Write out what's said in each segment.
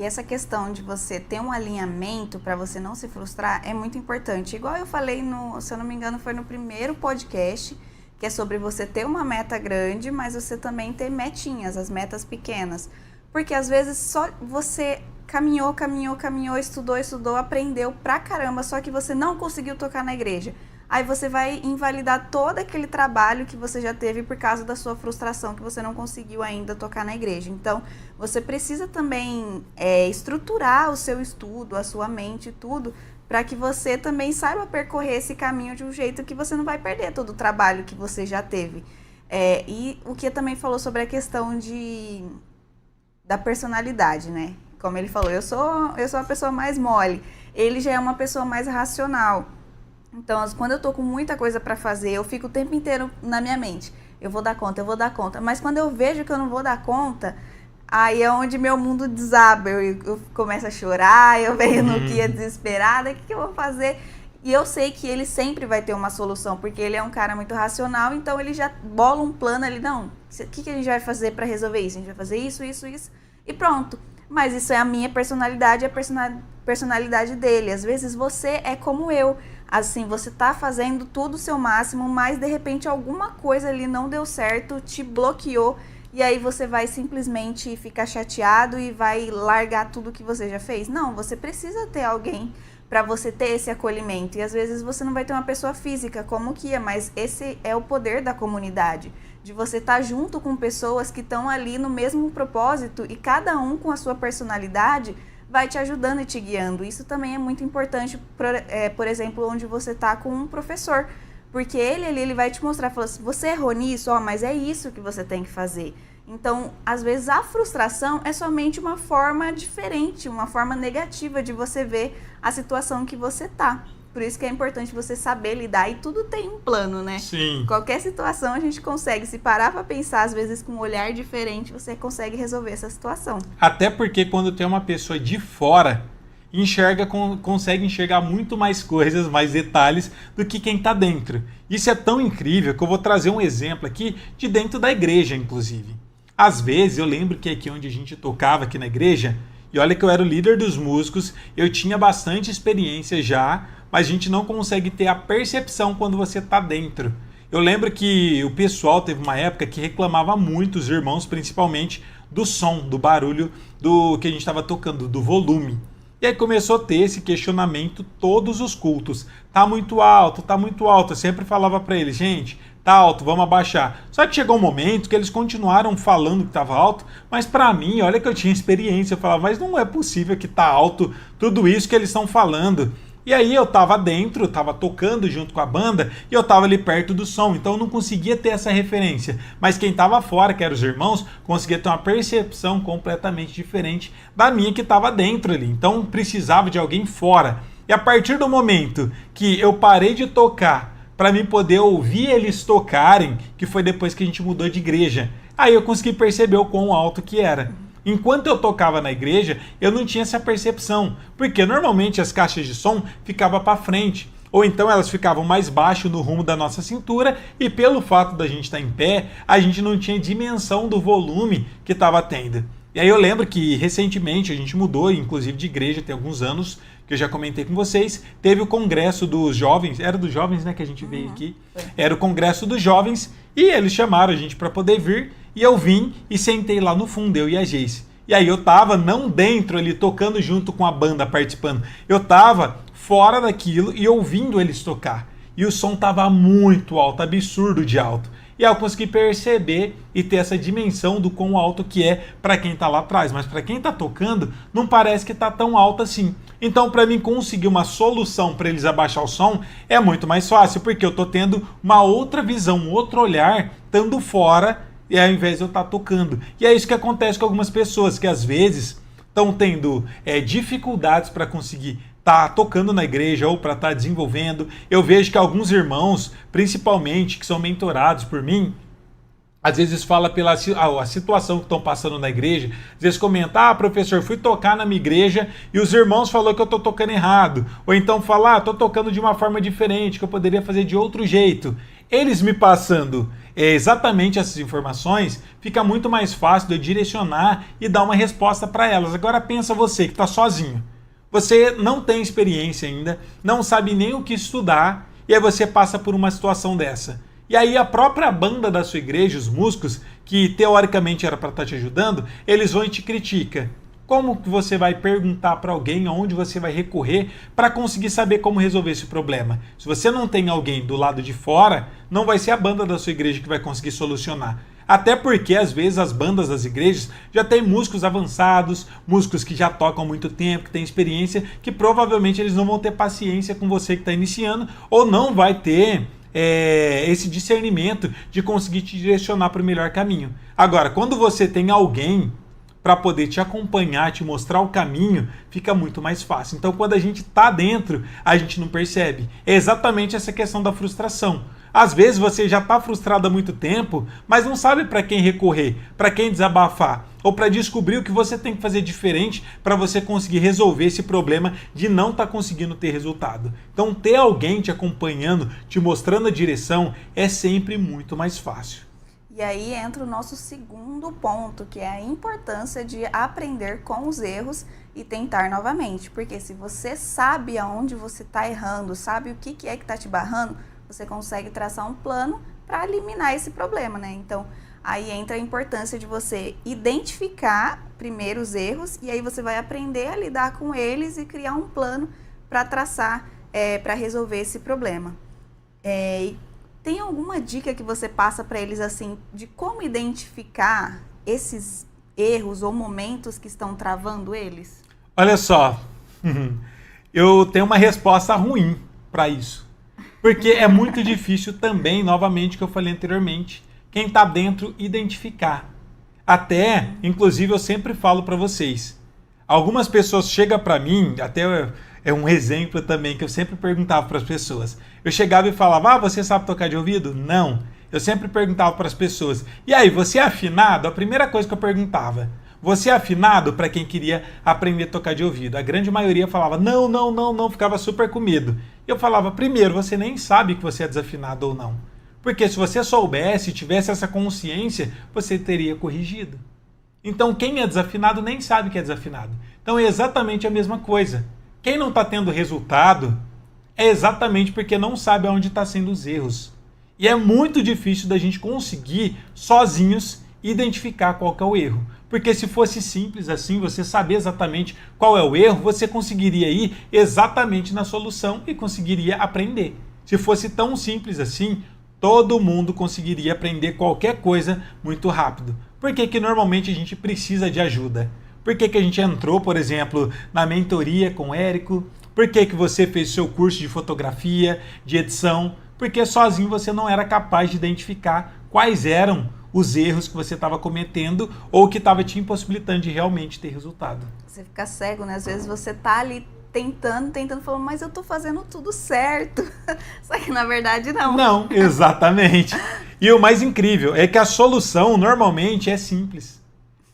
E essa questão de você ter um alinhamento para você não se frustrar é muito importante. Igual eu falei, se eu não me engano, foi no primeiro podcast, que é sobre você ter uma meta grande, mas você também ter metinhas, as metas pequenas. Porque às vezes só você caminhou, estudou, aprendeu pra caramba, só que você não conseguiu tocar na igreja. Aí você vai invalidar todo aquele trabalho que você já teve por causa da sua frustração, que você não conseguiu ainda tocar na igreja. Então, você precisa também estruturar o seu estudo, a sua mente e tudo, para que você também saiba percorrer esse caminho de um jeito que você não vai perder todo o trabalho que você já teve. E o que também falou sobre a questão da personalidade, né? Como ele falou, eu sou uma pessoa mais mole, ele já é uma pessoa mais racional. Então, quando eu tô com muita coisa para fazer, eu fico o tempo inteiro na minha mente. Eu vou dar conta. Mas quando eu vejo que eu não vou dar conta, aí é onde meu mundo desaba. Eu começo a chorar, eu venho no guia desesperada, o que eu vou fazer? E eu sei que ele sempre vai ter uma solução, porque ele é um cara muito racional, então ele já bola um plano ali, não, o que a gente vai fazer para resolver isso? A gente vai fazer isso, e pronto. Mas isso é a minha personalidade, a personalidade dele. Às vezes você é como eu, assim, você tá fazendo tudo o seu máximo, mas de repente alguma coisa ali não deu certo, te bloqueou, e aí você vai simplesmente ficar chateado e vai largar tudo que você já fez. Não, você precisa ter alguém para você ter esse acolhimento. E às vezes você não vai ter uma pessoa física como que mas esse é o poder da comunidade, de você estar junto com pessoas que estão ali no mesmo propósito e cada um com a sua personalidade vai te ajudando e te guiando. Isso também é muito importante, por exemplo, onde você está com um professor, porque ele vai te mostrar, falando assim, você errou nisso, mas é isso que você tem que fazer. Então, às vezes, a frustração é somente uma forma diferente, uma forma negativa de você ver a situação que você tá. Por isso que é importante você saber lidar, e tudo tem um plano, né? Sim. Qualquer situação a gente consegue, se parar para pensar, às vezes com um olhar diferente, você consegue resolver essa situação. Até porque quando tem uma pessoa de fora, consegue enxergar muito mais coisas, mais detalhes do que quem está dentro. Isso é tão incrível que eu vou trazer um exemplo aqui de dentro da igreja, inclusive. Às vezes, eu lembro que aqui onde a gente tocava, aqui na igreja, e olha que eu era o líder dos músicos, eu tinha bastante experiência já, mas a gente não consegue ter a percepção quando você está dentro. Eu lembro que o pessoal teve uma época que reclamava muito, os irmãos principalmente, do som, do barulho do que a gente estava tocando, do volume. E aí começou a ter esse questionamento todos os cultos. Tá muito alto, tá muito alto. Eu sempre falava para eles, gente, tá alto, vamos abaixar. Só que chegou um momento que eles continuaram falando que estava alto, mas para mim, olha que eu tinha experiência, eu falava, mas não é possível que tá alto tudo isso que eles estão falando. E aí eu tava dentro, eu tava tocando junto com a banda e eu tava ali perto do som, então eu não conseguia ter essa referência. Mas quem tava fora, que eram os irmãos, conseguia ter uma percepção completamente diferente da minha que tava dentro ali. Então precisava de alguém fora. E a partir do momento que eu parei de tocar para mim poder ouvir eles tocarem, que foi depois que a gente mudou de igreja, aí eu consegui perceber o quão alto que era. Enquanto eu tocava na igreja, eu não tinha essa percepção, porque normalmente as caixas de som ficavam para frente, ou então elas ficavam mais baixo no rumo da nossa cintura, e pelo fato da gente estar em pé, a gente não tinha dimensão do volume que estava tendo. E aí eu lembro que recentemente a gente mudou, inclusive de igreja, tem alguns anos, que eu já comentei com vocês, teve o congresso dos jovens, era dos jovens, né, que a gente veio aqui, era o congresso dos jovens, e eles chamaram a gente para poder vir, e eu vim e sentei lá no fundo, eu e a Geice. E aí eu tava não dentro ali, tocando junto com a banda, participando, eu tava fora daquilo e ouvindo eles tocar. E o som tava muito alto, absurdo de alto. E aí eu consegui perceber e ter essa dimensão do quão alto que é para quem tá lá atrás. Mas para quem tá tocando, não parece que tá tão alto assim. Então, para mim conseguir uma solução para eles abaixar o som é muito mais fácil, porque eu tô tendo uma outra visão, um outro olhar, estando fora, e ao invés de eu estar tocando. E é isso que acontece com algumas pessoas, que às vezes estão tendo dificuldades para conseguir estar tocando na igreja ou para estar desenvolvendo. Eu vejo que alguns irmãos, principalmente, que são mentorados por mim, às vezes fala pela a situação que estão passando na igreja, às vezes comenta, professor, fui tocar na minha igreja e os irmãos falaram que eu estou tocando errado. Ou então fala, estou tocando de uma forma diferente, que eu poderia fazer de outro jeito. Eles me passando exatamente essas informações, fica muito mais fácil de eu direcionar e dar uma resposta para elas. Agora pensa você que está sozinho. Você não tem experiência ainda, não sabe nem o que estudar, e aí você passa por uma situação dessa. E aí a própria banda da sua igreja, os músicos, que teoricamente era para estar te ajudando, eles vão e te criticam. Como que você vai perguntar para alguém aonde você vai recorrer para conseguir saber como resolver esse problema? Se você não tem alguém do lado de fora, não vai ser a banda da sua igreja que vai conseguir solucionar. Até porque, às vezes, as bandas das igrejas já têm músicos avançados, músicos que já tocam há muito tempo, que têm experiência, que provavelmente eles não vão ter paciência com você que está iniciando, ou não vai ter esse discernimento de conseguir te direcionar para o melhor caminho. Agora, quando você tem alguém para poder te acompanhar, te mostrar o caminho, fica muito mais fácil. Então, quando a gente está dentro, a gente não percebe. É exatamente essa questão da frustração. Às vezes você já está frustrado há muito tempo, mas não sabe para quem recorrer, para quem desabafar, ou para descobrir o que você tem que fazer diferente para você conseguir resolver esse problema de não estar conseguindo ter resultado. Então, ter alguém te acompanhando, te mostrando a direção, é sempre muito mais fácil. E aí entra o nosso segundo ponto, que é a importância de aprender com os erros e tentar novamente. Porque se você sabe aonde você está errando, sabe o que é que está te barrando, você consegue traçar um plano para eliminar esse problema, né? Então, aí entra a importância de você identificar primeiro os erros e aí você vai aprender a lidar com eles e criar um plano para traçar, para resolver esse problema. Tem alguma dica que você passa para eles assim de como identificar esses erros ou momentos que estão travando eles? Olha só, eu tenho uma resposta ruim para isso. Porque é muito difícil também, novamente, que eu falei anteriormente, quem está dentro identificar. Até, inclusive, eu sempre falo para vocês, algumas pessoas chegam para mim, até é um exemplo também que eu sempre perguntava para as pessoas. Eu chegava e falava, você sabe tocar de ouvido? Não. Eu sempre perguntava para as pessoas, e aí, você é afinado? A primeira coisa que eu perguntava, você é afinado para quem queria aprender a tocar de ouvido? A grande maioria falava, não, ficava super com medo. Eu falava, primeiro, você nem sabe que você é desafinado ou não. Porque se você soubesse, tivesse essa consciência, você teria corrigido. Então, quem é desafinado nem sabe que é desafinado. Então, é exatamente a mesma coisa. Quem não está tendo resultado é exatamente porque não sabe onde estão sendo os erros. E é muito difícil da gente conseguir, sozinhos, identificar qual que é o erro. Porque se fosse simples assim, você saber exatamente qual é o erro, você conseguiria ir exatamente na solução e conseguiria aprender. Se fosse tão simples assim, todo mundo conseguiria aprender qualquer coisa muito rápido. Por que normalmente a gente precisa de ajuda? Por que a gente entrou, por exemplo, na mentoria com o Érico? Por que você fez seu curso de fotografia, de edição? Porque sozinho você não era capaz de identificar quais eram os erros que você estava cometendo ou que estava te impossibilitando de realmente ter resultado. Você fica cego, né? Às vezes você tá ali tentando, falando, mas eu tô fazendo tudo certo. Só que na verdade não. Não, exatamente. E o mais incrível é que a solução normalmente é simples.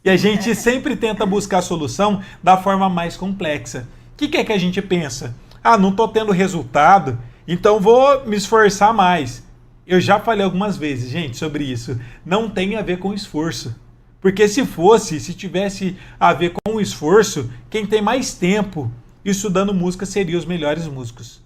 E a gente sempre tenta buscar a solução da forma mais complexa. O que é que a gente pensa? Não tô tendo resultado, então vou me esforçar mais. Eu já falei algumas vezes, gente, sobre isso. Não tem a ver com esforço. Porque se tivesse a ver com o esforço, quem tem mais tempo estudando música seria os melhores músicos.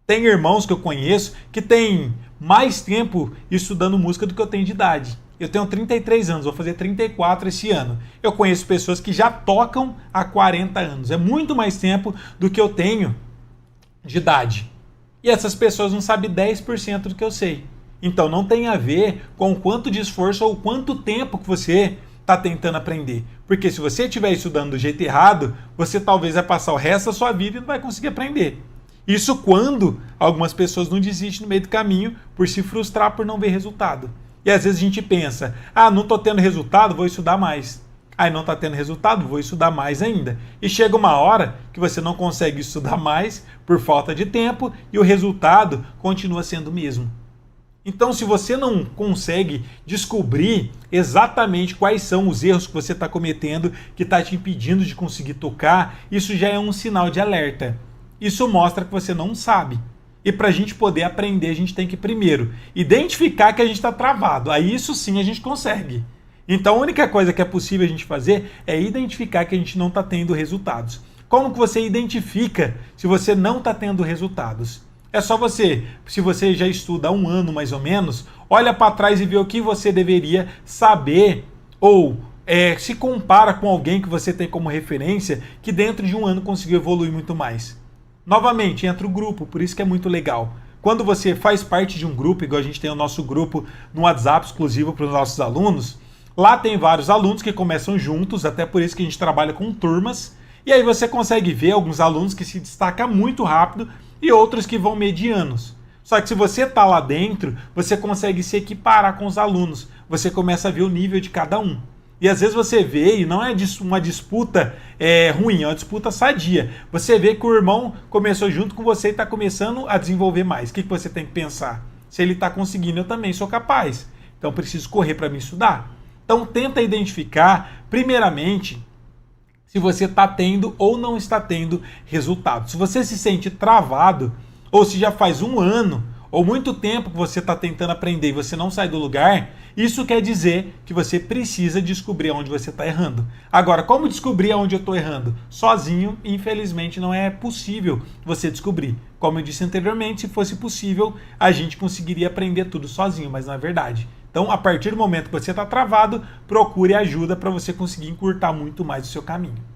Tem irmãos que eu conheço que têm mais tempo estudando música do que eu tenho de idade. Eu tenho 33 anos, vou fazer 34 esse ano. Eu conheço pessoas que já tocam há 40 anos. É muito mais tempo do que eu tenho de idade. E essas pessoas não sabem 10% do que eu sei. Então não tem a ver com o quanto de esforço ou quanto tempo que você está tentando aprender. Porque se você estiver estudando do jeito errado, você talvez vai passar o resto da sua vida e não vai conseguir aprender. Isso quando algumas pessoas não desistem no meio do caminho por se frustrar por não ver resultado. E às vezes a gente pensa, não estou tendo resultado, vou estudar mais. Aí não está tendo resultado, vou estudar mais ainda. E chega uma hora que você não consegue estudar mais por falta de tempo e o resultado continua sendo o mesmo. Então, se você não consegue descobrir exatamente quais são os erros que você está cometendo, que está te impedindo de conseguir tocar, isso já é um sinal de alerta. Isso mostra que você não sabe. E para a gente poder aprender, a gente tem que primeiro identificar que a gente está travado. Aí isso sim a gente consegue. Então a única coisa que é possível a gente fazer é identificar que a gente não está tendo resultados. Como que você identifica se você não está tendo resultados? É só você, se você já estuda há um ano mais ou menos, olha para trás e vê o que você deveria saber ou se compara com alguém que você tem como referência que dentro de um ano conseguiu evoluir muito mais. Novamente, entra o grupo, por isso que é muito legal. Quando você faz parte de um grupo, igual a gente tem o nosso grupo no WhatsApp exclusivo para os nossos alunos, lá tem vários alunos que começam juntos, até por isso que a gente trabalha com turmas, e aí você consegue ver alguns alunos que se destacam muito rápido e outros que vão medianos. Só que se você está lá dentro, você consegue se equiparar com os alunos, você começa a ver o nível de cada um. E às vezes você vê, e não é uma disputa ruim, é uma disputa sadia. Você vê que o irmão começou junto com você e está começando a desenvolver mais. O que você tem que pensar? Se ele está conseguindo, eu também sou capaz. Então preciso correr para me estudar. Então tenta identificar, primeiramente, se você está tendo ou não está tendo resultado. Se você se sente travado, ou se já faz um ano, ou muito tempo que você está tentando aprender e você não sai do lugar, isso quer dizer que você precisa descobrir onde você está errando. Agora, como descobrir onde eu estou errando? Sozinho, infelizmente, não é possível você descobrir. Como eu disse anteriormente, se fosse possível, a gente conseguiria aprender tudo sozinho, mas não é verdade. Então, a partir do momento que você está travado, procure ajuda para você conseguir encurtar muito mais o seu caminho.